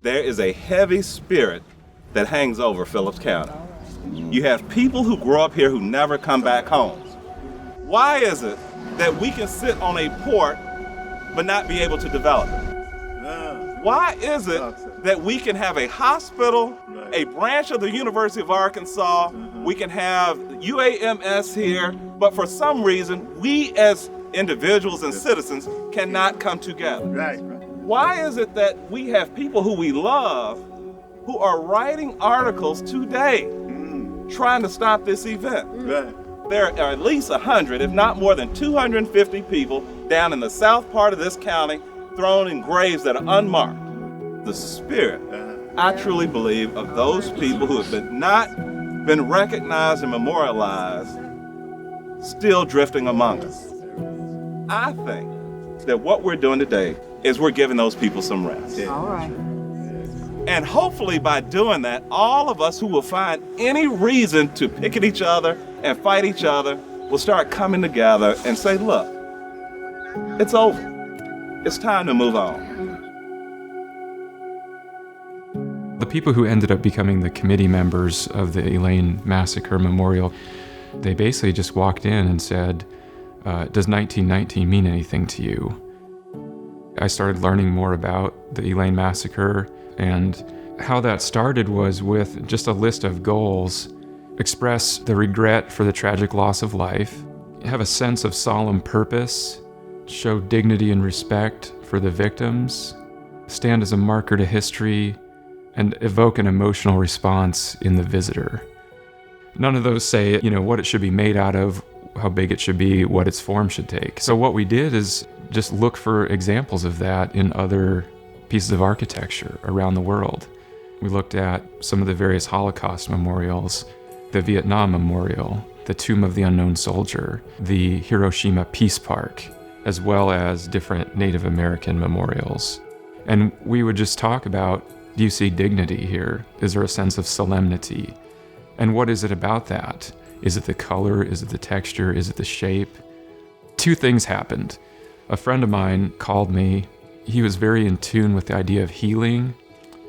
There is a heavy spirit that hangs over Phillips County. You have people who grow up here who never come back home. Why is it that we can sit on a port but not be able to develop it? Why is it that we can have a hospital, a branch of the University of Arkansas, we can have UAMS here, but for some reason, we as individuals and citizens cannot come together? Why is it that we have people who we love who are writing articles today trying to stop this event? There are at least 100, if not more than 250 people down in the south part of this county thrown in graves that are unmarked. The spirit, I truly believe, of those people who have not been recognized and memorialized still drifting among us. I think that what we're doing today is we're giving those people some rest. All right. And hopefully by doing that, all of us who will find any reason to pick at each other and fight each other will start coming together and say, look, it's over. It's time to move on. The people who ended up becoming the committee members of the Elaine Massacre Memorial, they basically just walked in and said, does 1919 mean anything to you? I started learning more about the Elaine Massacre, and how that started was with just a list of goals. Express the regret for the tragic loss of life, have a sense of solemn purpose, show dignity and respect for the victims, stand as a marker to history, and evoke an emotional response in the visitor. None of those say, what it should be made out of, how big it should be, what its form should take. So what we did is just look for examples of that in other pieces of architecture around the world. We looked at some of the various Holocaust memorials, the Vietnam Memorial, the Tomb of the Unknown Soldier, the Hiroshima Peace Park, as well as different Native American memorials. And we would just talk about, do you see dignity here? Is there a sense of solemnity? And what is it about that? Is it the color? Is it the texture? Is it the shape? Two things happened. A friend of mine called me. He was very in tune with the idea of healing.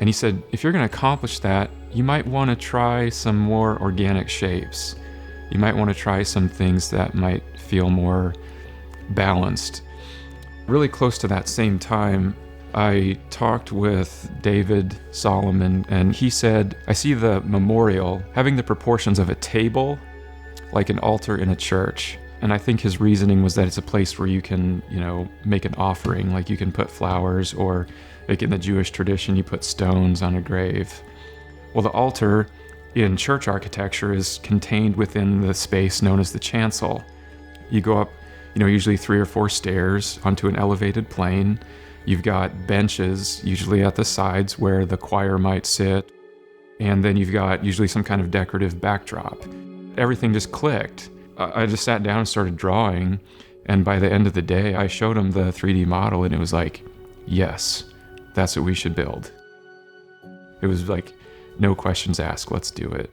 And he said, if you're going to accomplish that, you might want to try some more organic shapes. You might want to try some things that might feel more balanced. Really close to that same time, I talked with David Solomon, and he said, I see the memorial having the proportions of a table, like an altar in a church. And I think his reasoning was that it's a place where you can, make an offering, like you can put flowers, or like in the Jewish tradition, you put stones on a grave. Well, the altar in church architecture is contained within the space known as the chancel. You go up, usually 3 or 4 stairs onto an elevated plane. You've got benches, usually at the sides where the choir might sit. And then you've got usually some kind of decorative backdrop. Everything just clicked. I just sat down and started drawing. And by the end of the day, I showed him the 3D model, and it was like, yes, that's what we should build. It was like, no questions asked, let's do it.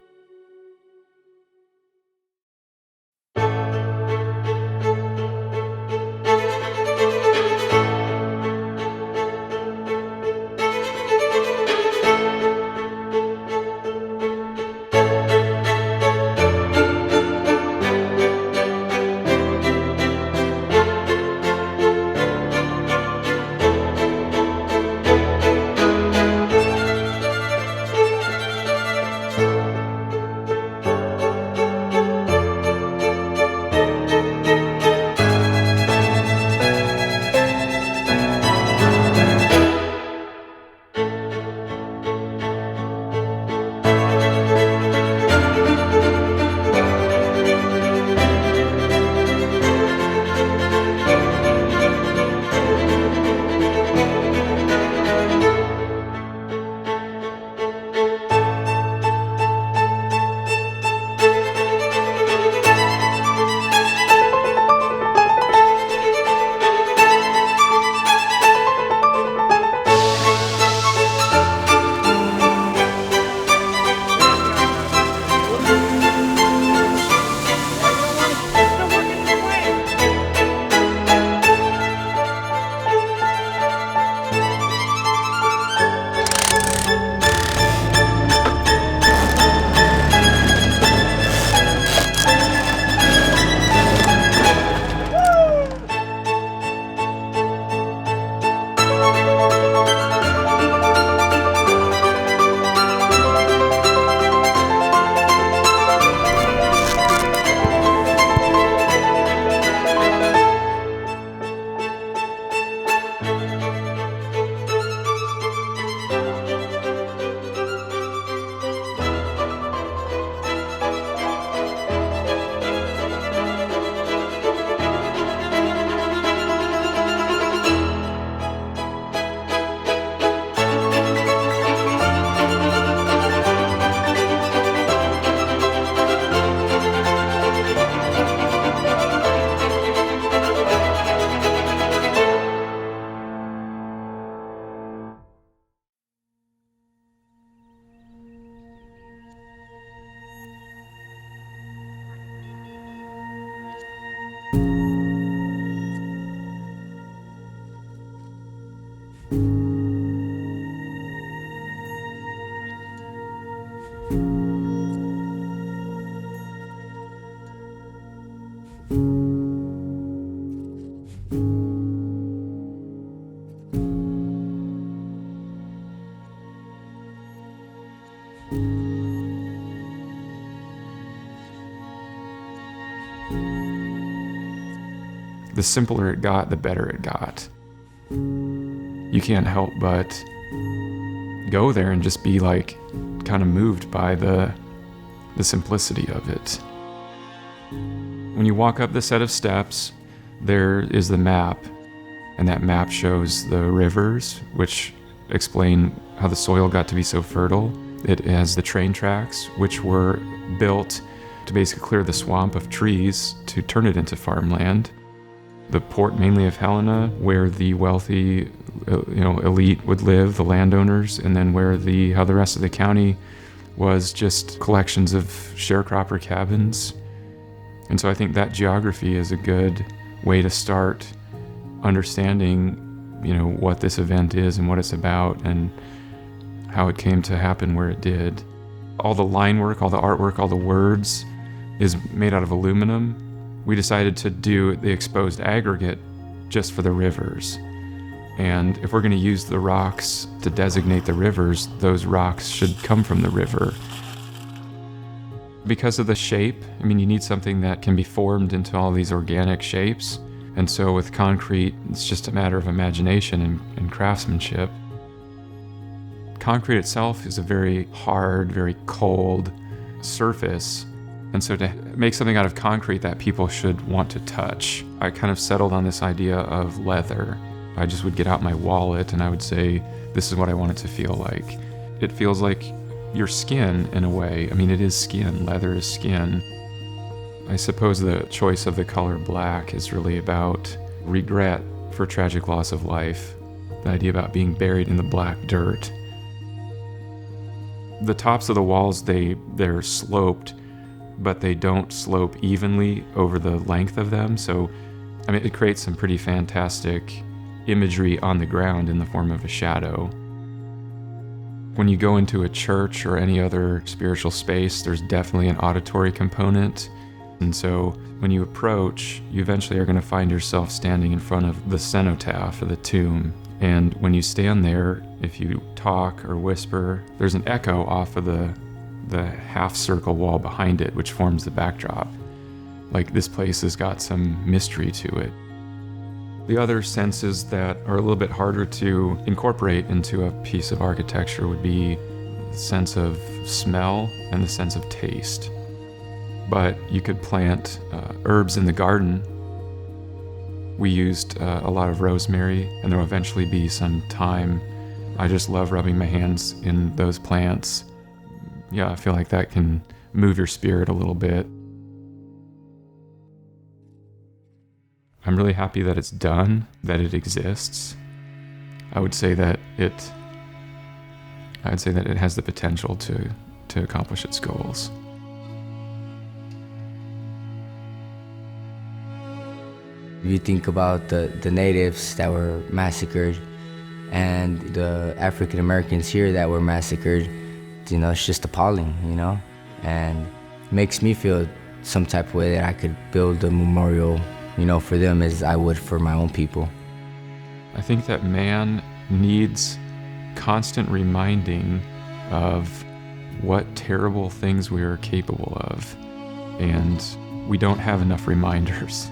The simpler it got, the better it got. You can't help but go there and just be like kind of moved by the simplicity of it. When you walk up the set of steps, there is the map, and that map shows the rivers, which explain how the soil got to be so fertile. It has the train tracks, which were built to basically clear the swamp of trees to turn it into farmland. The port mainly of Helena, where the wealthy, elite would live, the landowners, and then how the rest of the county was just collections of sharecropper cabins. And so I think that geography is a good way to start understanding, what this event is and what it's about and how it came to happen where it did. All the line work, all the artwork, all the words is made out of aluminum. We decided to do the exposed aggregate just for the rivers. And if we're going to use the rocks to designate the rivers, those rocks should come from the river. Because of the shape, you need something that can be formed into all these organic shapes. And so with concrete, it's just a matter of imagination and craftsmanship. Concrete itself is a very hard, very cold surface. And so to make something out of concrete that people should want to touch, I kind of settled on this idea of leather. I just would get out my wallet and I would say, this is what I want it to feel like. It feels like your skin in a way. It is skin. Leather is skin. I suppose the choice of the color black is really about regret for tragic loss of life. The idea about being buried in the black dirt. The tops of the walls, they're sloped, but they don't slope evenly over the length of them. So, it creates some pretty fantastic imagery on the ground in the form of a shadow. When you go into a church or any other spiritual space, there's definitely an auditory component. And so when you approach, you eventually are going to find yourself standing in front of the cenotaph or the tomb. And when you stand there, if you talk or whisper, there's an echo off of the half-circle wall behind it, which forms the backdrop. Like this place has got some mystery to it. The other senses that are a little bit harder to incorporate into a piece of architecture would be the sense of smell and the sense of taste. But you could plant herbs in the garden. We used a lot of rosemary, and there will eventually be some thyme. I just love rubbing my hands in those plants. Yeah, I feel like that can move your spirit a little bit. I'm really happy that it's done, that it exists. I would say that it has the potential to accomplish its goals. You think about the natives that were massacred and the African Americans here that were massacred, it's just appalling, and it makes me feel some type of way that I could build a memorial, for them as I would for my own people. I think that man needs constant reminding of what terrible things we are capable of, and we don't have enough reminders.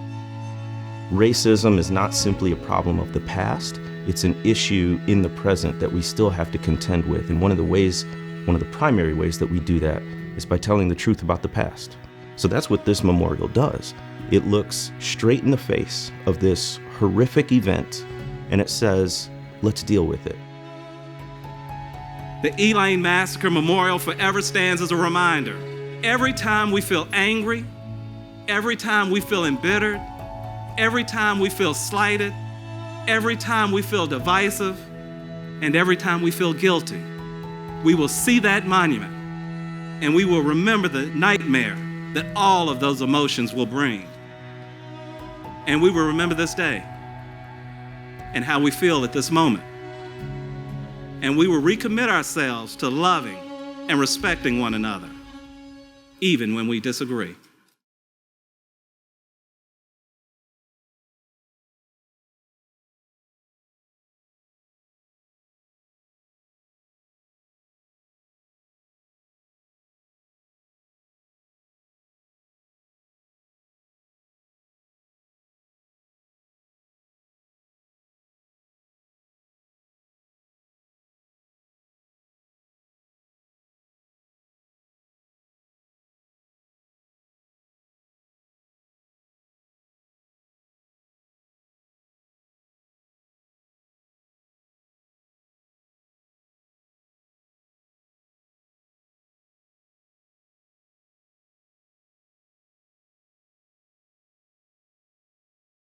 Racism is not simply a problem of the past, it's an issue in the present that we still have to contend with. And one of the primary ways that we do that is by telling the truth about the past. So that's what this memorial does. It looks straight in the face of this horrific event and it says, let's deal with it. The Elaine Massacre Memorial forever stands as a reminder. Every time we feel angry, every time we feel embittered, every time we feel slighted, every time we feel divisive, and every time we feel guilty, we will see that monument and we will remember the nightmare that all of those emotions will bring. And we will remember this day and how we feel at this moment. and we will recommit ourselves to loving and respecting one another, even when we disagree.